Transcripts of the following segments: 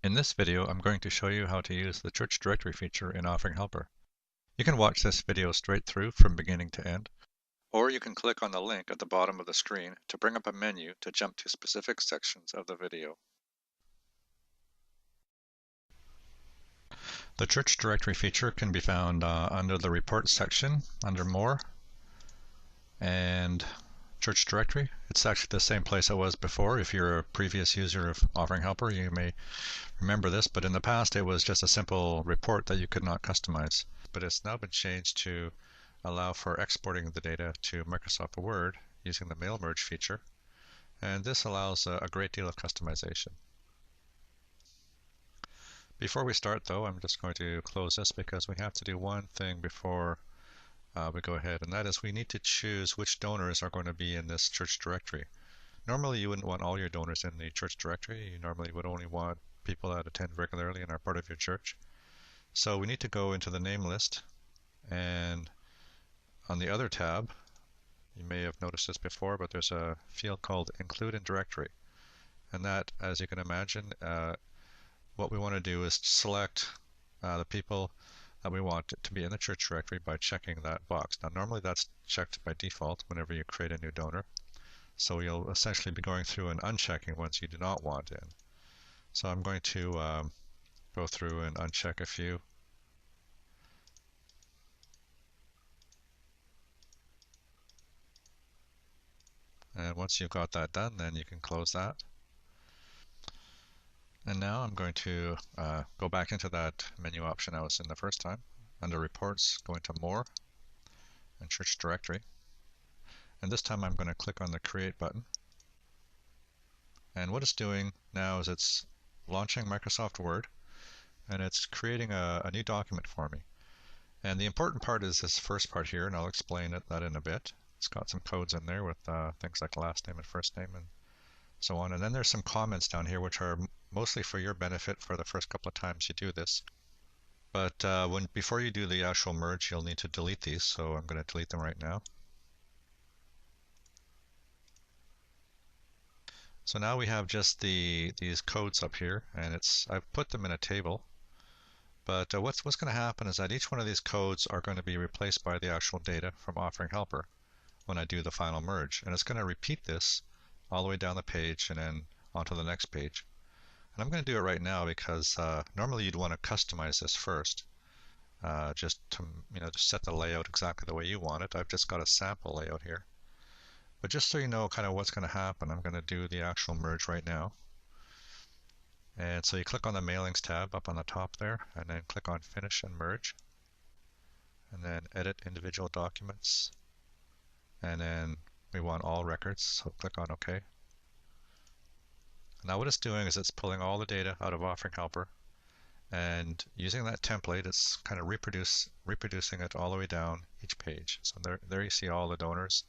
In this video, I'm going to show you how to use the Church Directory feature in Offering Helper. You can watch this video straight through from beginning to end, or you can click on the link at the bottom of the screen to bring up a menu to jump to specific sections of the video. The Church Directory feature can be found under the Reports section, under More, and Church Directory. It's actually the same place it was before. If you're a previous user of Offering Helper, you may remember this, but in the past it was just a simple report that you could not customize. But it's now been changed to allow for exporting the data to Microsoft Word using the Mail Merge feature, and this allows a great deal of customization. Before we start though, I'm just going to close this because we have to do one thing before we go ahead, and that is we need to choose which donors are going to be in this church directory. Normally you wouldn't want all your donors in the church directory. You normally would only want people that attend regularly and are part of your church. So we need to go into the name list, and on the other tab, you may have noticed this before, but there's a field called Include in Directory. And that, as you can imagine, what we want to do is select the people that we want to be in the church directory by checking that box. Now normally that's checked by default whenever you create a new donor. So you'll essentially be going through and unchecking ones you do not want in. So I'm going to go through and uncheck a few. And once you've got that done, then you can close that. And now I'm going to go back into that menu option I was in the first time. Under Reports, go into More and Church Directory. And this time I'm going to click on the Create button. And what it's doing now is it's launching Microsoft Word, and it's creating a new document for me. And the important part is this first part here, and I'll explain that in a bit. It's got some codes in there with things like last name and first name and so on. And then there's some comments down here which are mostly for your benefit for the first couple of times you do this. But before you do the actual merge, you'll need to delete these, so I'm going to delete them right now. So now we have just these codes up here, and I've put them in a table. But what's going to happen is that each one of these codes are going to be replaced by the actual data from Offering Helper when I do the final merge. And it's going to repeat this all the way down the page and then onto the next page. And I'm going to do it right now because normally you'd want to customize this first, just to to set the layout exactly the way you want it. I've just got a sample layout here. But just so you know kind of what's going to happen, I'm going to do the actual merge right now. And so you click on the Mailings tab up on the top there, and then click on Finish and Merge, and then Edit Individual Documents, and then we want all records, so click on OK. Now what it's doing is it's pulling all the data out of Offering Helper, and using that template, it's kind of reproducing it all the way down each page. So there you see all the donors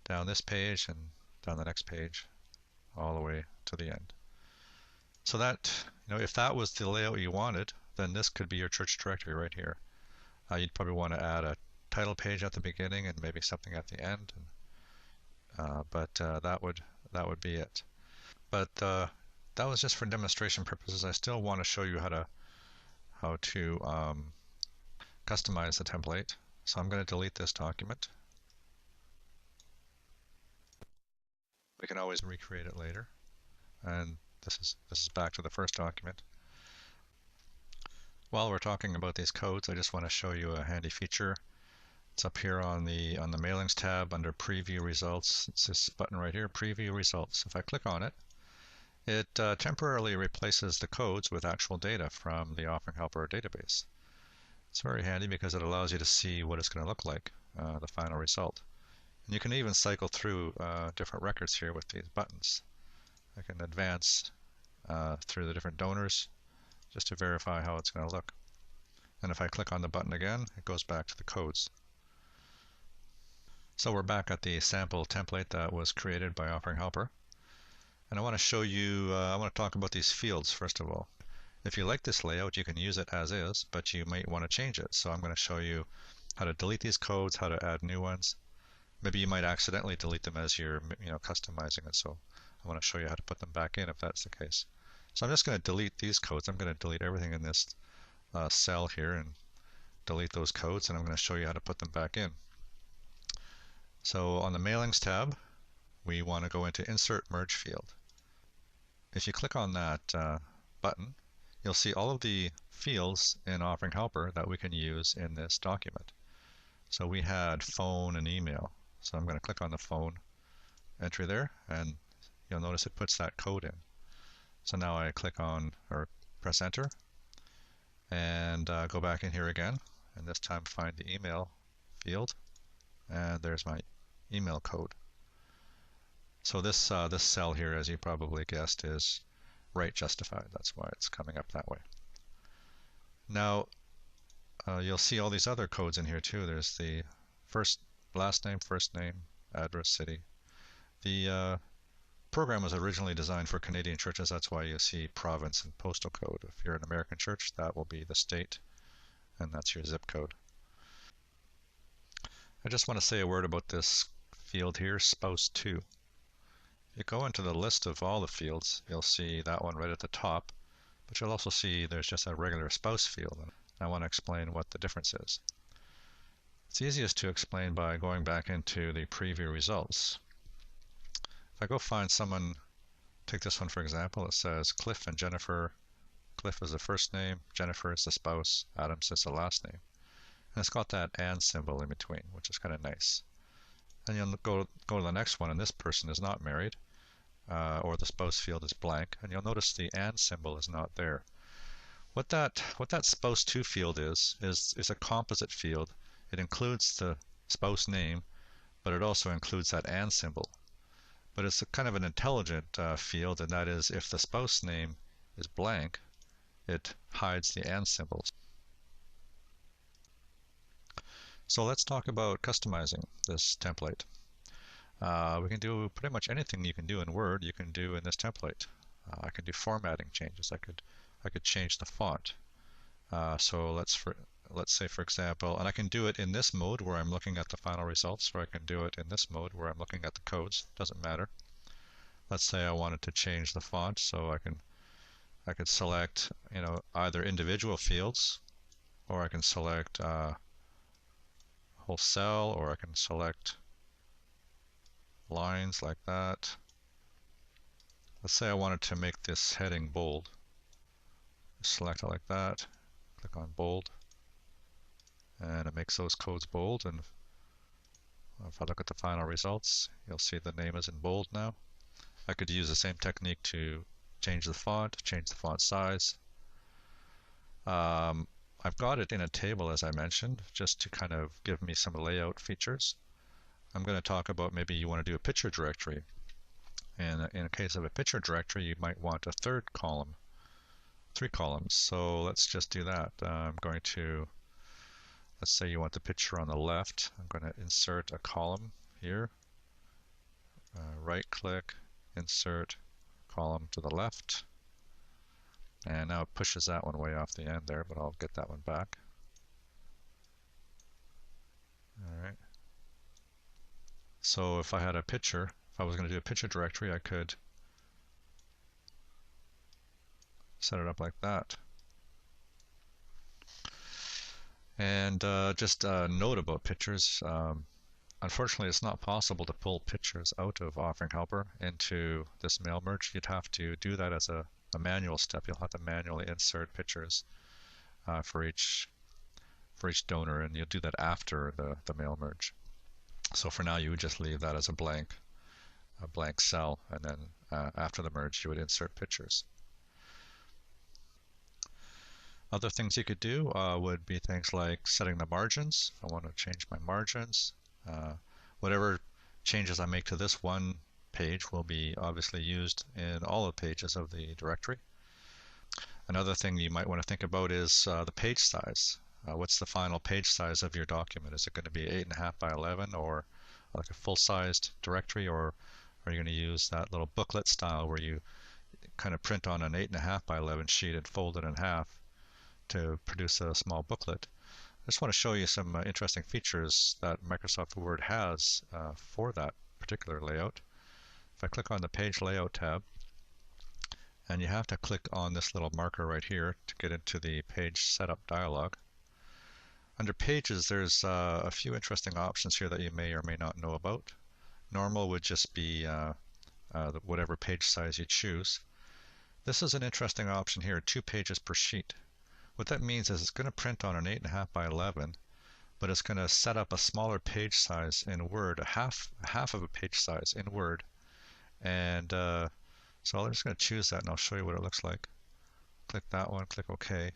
down this page and down the next page, all the way to the end. So that, if that was the layout you wanted, then this could be your church directory right here. You'd probably want to add a title page at the beginning and maybe something at the end, but that would be it. But that was just for demonstration purposes. I still want to show you how to customize the template. So I'm going to delete this document. We can always recreate it later, and this is back to the first document. While we're talking about these codes, I just want to show you a handy feature. It's up here on the Mailings tab under Preview Results. It's this button right here, Preview Results. If I click on it, it temporarily replaces the codes with actual data from the Offering Helper database. It's very handy because it allows you to see what it's going to look like, the final result. And you can even cycle through different records here with these buttons. I can advance through the different donors just to verify how it's going to look. And if I click on the button again, it goes back to the codes. So we're back at the sample template that was created by Offering Helper. And I want to show you, I want to talk about these fields first of all. If you like this layout, you can use it as is, but you might want to change it. So I'm going to show you how to delete these codes, how to add new ones. Maybe you might accidentally delete them as you're customizing it. So I want to show you how to put them back in if that's the case. So I'm just going to delete these codes. I'm going to delete everything in this cell here and delete those codes, and I'm going to show you how to put them back in. So on the Mailings tab, we want to go into Insert Merge Field. If you click on that button, you'll see all of the fields in Offering Helper that we can use in this document. So we had phone and email. So I'm going to click on the phone entry there, and you'll notice it puts that code in. So now I click on or press enter and go back in here again, and this time find the email field, and there's my email code. So this this cell here, as you probably guessed, is right justified. That's why it's coming up that way. Now you'll see all these other codes in here too. There's the last name, first name, address, city. The program was originally designed for Canadian churches. That's why you see province and postal code. If you're an American church, that will be the state, and that's your zip code. I just want to say a word about this field here, spouse 2. If you go into the list of all the fields, you'll see that one right at the top, but you'll also see there's just a regular spouse field, and I want to explain what the difference is. It's easiest to explain by going back into the preview results. If I go find someone, take this one for example, it says Cliff and Jennifer. Cliff is the first name, Jennifer is the spouse, Adams is the last name. And it's got that and symbol in between, which is kind of nice. And you'll go to the next one, and this person is not married, or the spouse field is blank, and you'll notice the and symbol is not there. What that spouse 2 field is a composite field. It includes the spouse name, but it also includes that and symbol. But it's a kind of an intelligent field, and that is if the spouse name is blank, it hides the and symbols. So let's talk about customizing this template. We can do pretty much anything you can do in Word, you can do in this template. I can do formatting changes. I could change the font. So let's say for example, and I can do it in this mode where I'm looking at the final results, or I can do it in this mode where I'm looking at the codes. Doesn't matter. Let's say I wanted to change the font, so I could select either individual fields, or I can select whole cell, or I can select lines like that. Let's say I wanted to make this heading bold. Select it like that, click on bold, and it makes those codes bold. And if I look at the final results, you'll see the name is in bold now. I could use the same technique to change the font size. I've got it in a table, as I mentioned, just to kind of give me some layout features. I'm going to talk about maybe you want to do a picture directory. And in a case of a picture directory, you might want a third column, 3 columns. So let's just do that. I'm going to, let's say you want the picture on the left. I'm going to insert a column here. Right click, insert column to the left. And now it pushes that one way off the end there, but I'll get that one back. All right. So if I had a picture, if I was going to do a picture directory, I could set it up like that. And just a note about pictures. Unfortunately, it's not possible to pull pictures out of Offering Helper into this mail merge. You'd have to do that as a manual step. You'll have to manually insert pictures for each donor, and you'll do that after the mail merge. So for now, you would just leave that as a blank cell, and then after the merge, you would insert pictures. Other things you could do would be things like setting the margins. If I want to change my margins, whatever changes I make to this one page will be obviously used in all the pages of the directory. Another thing you might want to think about is the page size. What's the final page size of your document? Is it going to be 8.5 by 11, or like a full-sized directory, or are you going to use that little booklet style where you kind of print on an 8.5 by 11 sheet and fold it in half to produce a small booklet? I just want to show you some interesting features that Microsoft Word has for that particular layout. If I click on the Page Layout tab, And you have to click on this little marker right here to get into the page setup dialog. Under pages, there's a few interesting options here that you may or may not know about. Normal would just be whatever page size you choose. This is an interesting option here, 2 pages per sheet. What that means is it's going to print on an 8.5 by 11, but it's going to set up a smaller page size in Word, half of a page size in Word. And so I'm just going to choose that, and I'll show you what it looks like. Click that one, click OK.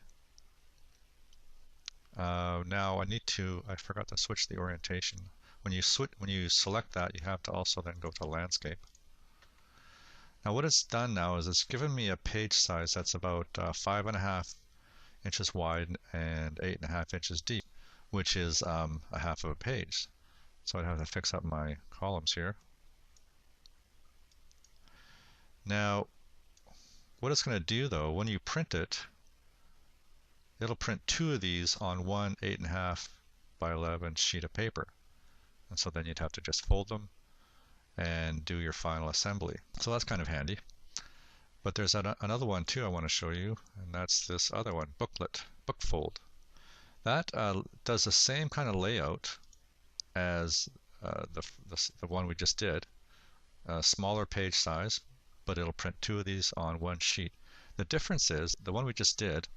Now I forgot to switch the orientation. When you select that, you have to also then go to landscape. Now what it's done now is it's given me a page size that's about 5.5 inches wide and 8.5 inches deep, which is a half of a page. So I'd have to fix up my columns here. Now what it's going to do though, when you print it, it'll print 2 of these on one 8.5 by 11 sheet of paper. And so then you'd have to just fold them and do your final assembly. So that's kind of handy. But there's another one too I want to show you, and that's this other one, Bookfold. That does the same kind of layout as the one we just did. Smaller page size, but it'll print 2 of these on one sheet. The difference is the one we just did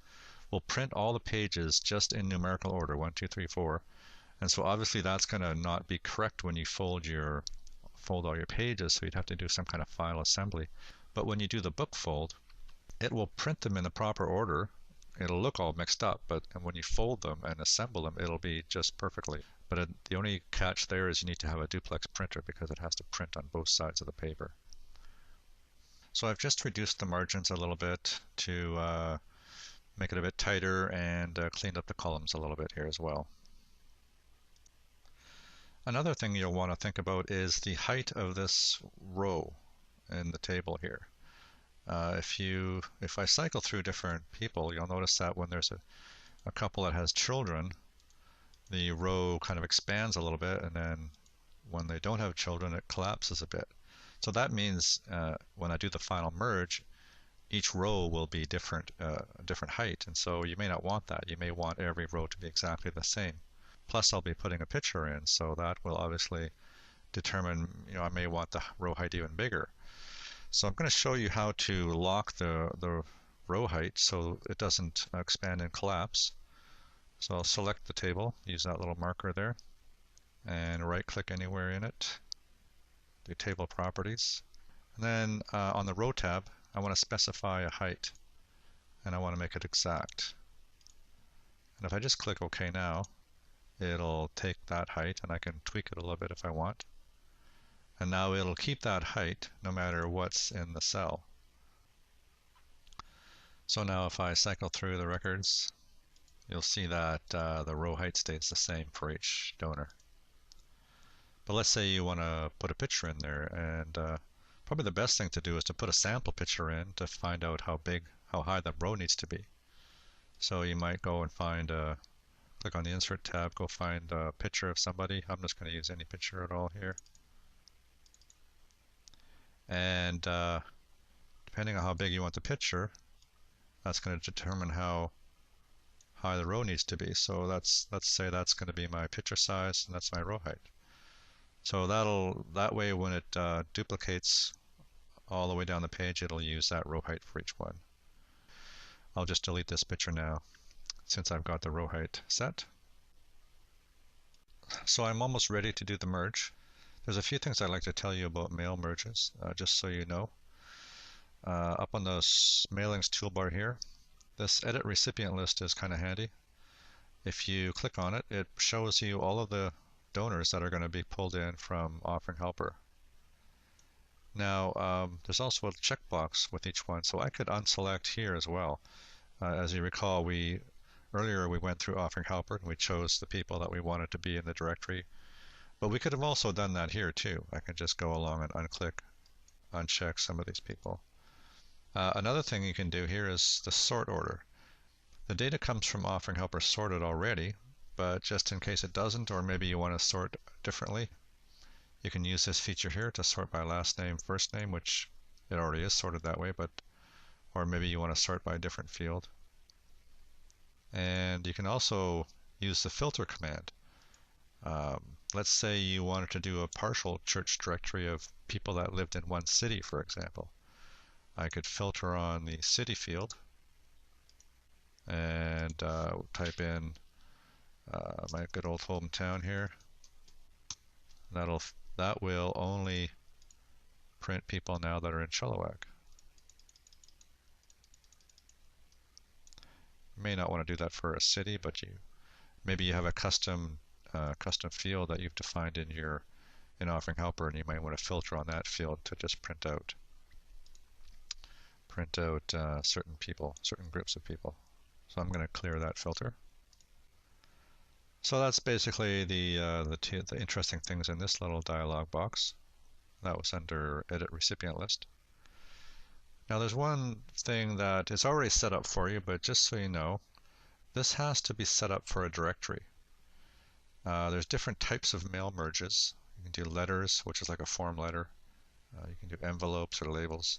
will print all the pages just in numerical order, 1, 2, 3, 4. And so obviously that's going to not be correct when you fold all your pages, so you'd have to do some kind of final assembly. But when you do the book fold, it will print them in the proper order. It'll look all mixed up, but when you fold them and assemble them, it'll be just perfectly. But the only catch there is you need to have a duplex printer because it has to print on both sides of the paper. So I've just reduced the margins a little bit to make it a bit tighter, and cleaned up the columns a little bit here as well. Another thing you'll want to think about is the height of this row in the table here. If I cycle through different people, you'll notice that when there's a couple that has children, the row kind of expands a little bit, and then when they don't have children, it collapses a bit. So that means when I do the final merge, each row will be different height, and so you may not want that. You may want every row to be exactly the same. Plus I'll be putting a picture in, so that will obviously determine, I may want the row height even bigger. So I'm going to show you how to lock the row height so it doesn't expand and collapse. So I'll select the table, use that little marker there, and right click anywhere in it, do table properties. And then on the row tab, I want to specify a height, and I want to make it exact. And if I just click OK now, it'll take that height, and I can tweak it a little bit if I want. And now it'll keep that height no matter what's in the cell. So now if I cycle through the records, you'll see that the row height stays the same for each donor. But let's say you want to put a picture in there, and probably the best thing to do is to put a sample picture in to find out how high that row needs to be. So you might go and click on the Insert tab, go find a picture of somebody. I'm just going to use any picture at all here. And depending on how big you want the picture, that's going to determine how high the row needs to be. So let's say that's going to be my picture size, and that's my row height. So that way when it duplicates all the way down the page, it'll use that row height for each one. I'll just delete this picture now since I've got the row height set. So I'm almost ready to do the merge. There's a few things I'd like to tell you about mail merges, just so you know. Up on the mailings toolbar here, this edit recipient list is kind of handy. If you click on it, it shows you all of the donors that are going to be pulled in from Offering Helper. Now, there's also a checkbox with each one, so I could unselect here as well. As you recall, earlier we went through Offering Helper and we chose the people that we wanted to be in the directory. But we could have also done that here too. I could just go along and uncheck some of these people. Another thing you can do here is the sort order. The data comes from Offering Helper sorted already, but just in case it doesn't, or maybe you want to sort differently, you can use this feature here to sort by last name, first name, which it already is sorted that way, but or maybe you want to sort by a different field. And you can also use the filter command. Let's say you wanted to do a partial church directory of people that lived in one city, for example. I could filter on the city field and type in my good old hometown here. That will only print people now that are in Chilliwack. You may not want to do that for a city, but maybe you have a custom field that you've defined in Offering Helper, and you might want to filter on that field to just print out certain people, certain groups of people. So I'm going to clear that filter. So that's basically the interesting things in this little dialog box. That was under Edit Recipient List. Now there's one thing that is already set up for you, but just so you know, this has to be set up for a directory. There's different types of mail merges. You can do letters, which is like a form letter. You can do envelopes or labels.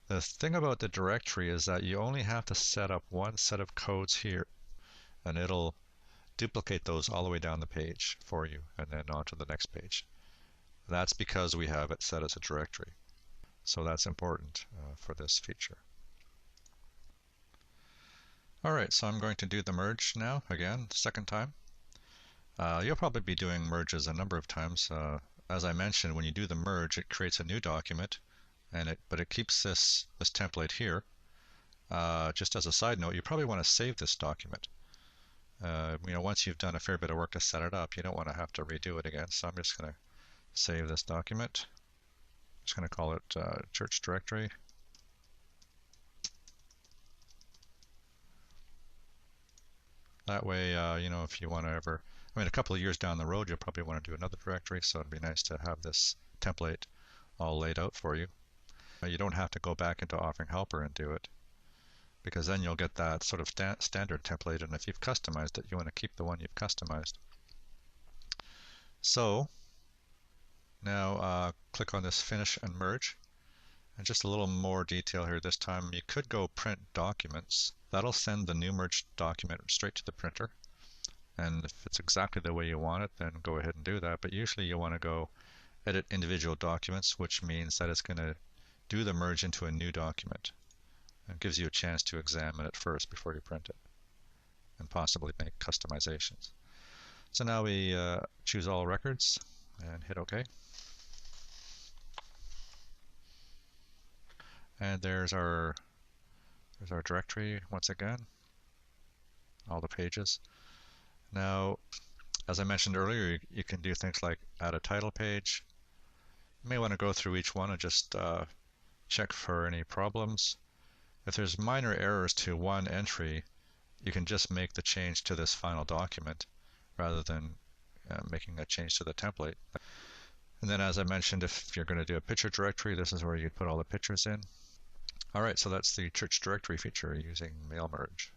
The thing about the directory is that you only have to set up one set of codes here, and it'll duplicate those all the way down the page for you and then on to the next page. That's because we have it set as a directory. So that's important for this feature. Alright, so I'm going to do the merge now, again, second time. You'll probably be doing merges a number of times. As I mentioned, when you do the merge, it creates a new document, but it keeps this template here. Just as a side note, you probably want to save this document. Once you've done a fair bit of work to set it up, you don't want to have to redo it again. So I'm just going to save this document. I'm just going to call it church directory. That way, if you want to ever, a couple of years down the road, you'll probably want to do another directory. So it'd be nice to have this template all laid out for you. You don't have to go back into Offering Helper and do it, because then you'll get that sort of standard template, and if you've customized it, you want to keep the one you've customized. So now click on this Finish and Merge, and just a little more detail here this time. You could go Print Documents. That'll send the new merged document straight to the printer, and if it's exactly the way you want it, then go ahead and do that. But usually you want to go Edit Individual Documents, which means that it's going to do the merge into a new document. It gives you a chance to examine it first before you print it, and possibly make customizations. So now we choose all records and hit OK. And there's our directory once again, all the pages. Now, as I mentioned earlier, you can do things like add a title page. You may want to go through each one and just check for any problems. If there's minor errors to one entry, you can just make the change to this final document rather than making a change to the template. And then, as I mentioned, if you're going to do a picture directory, this is where you'd put all the pictures in. Alright, so that's the church directory feature using mail merge.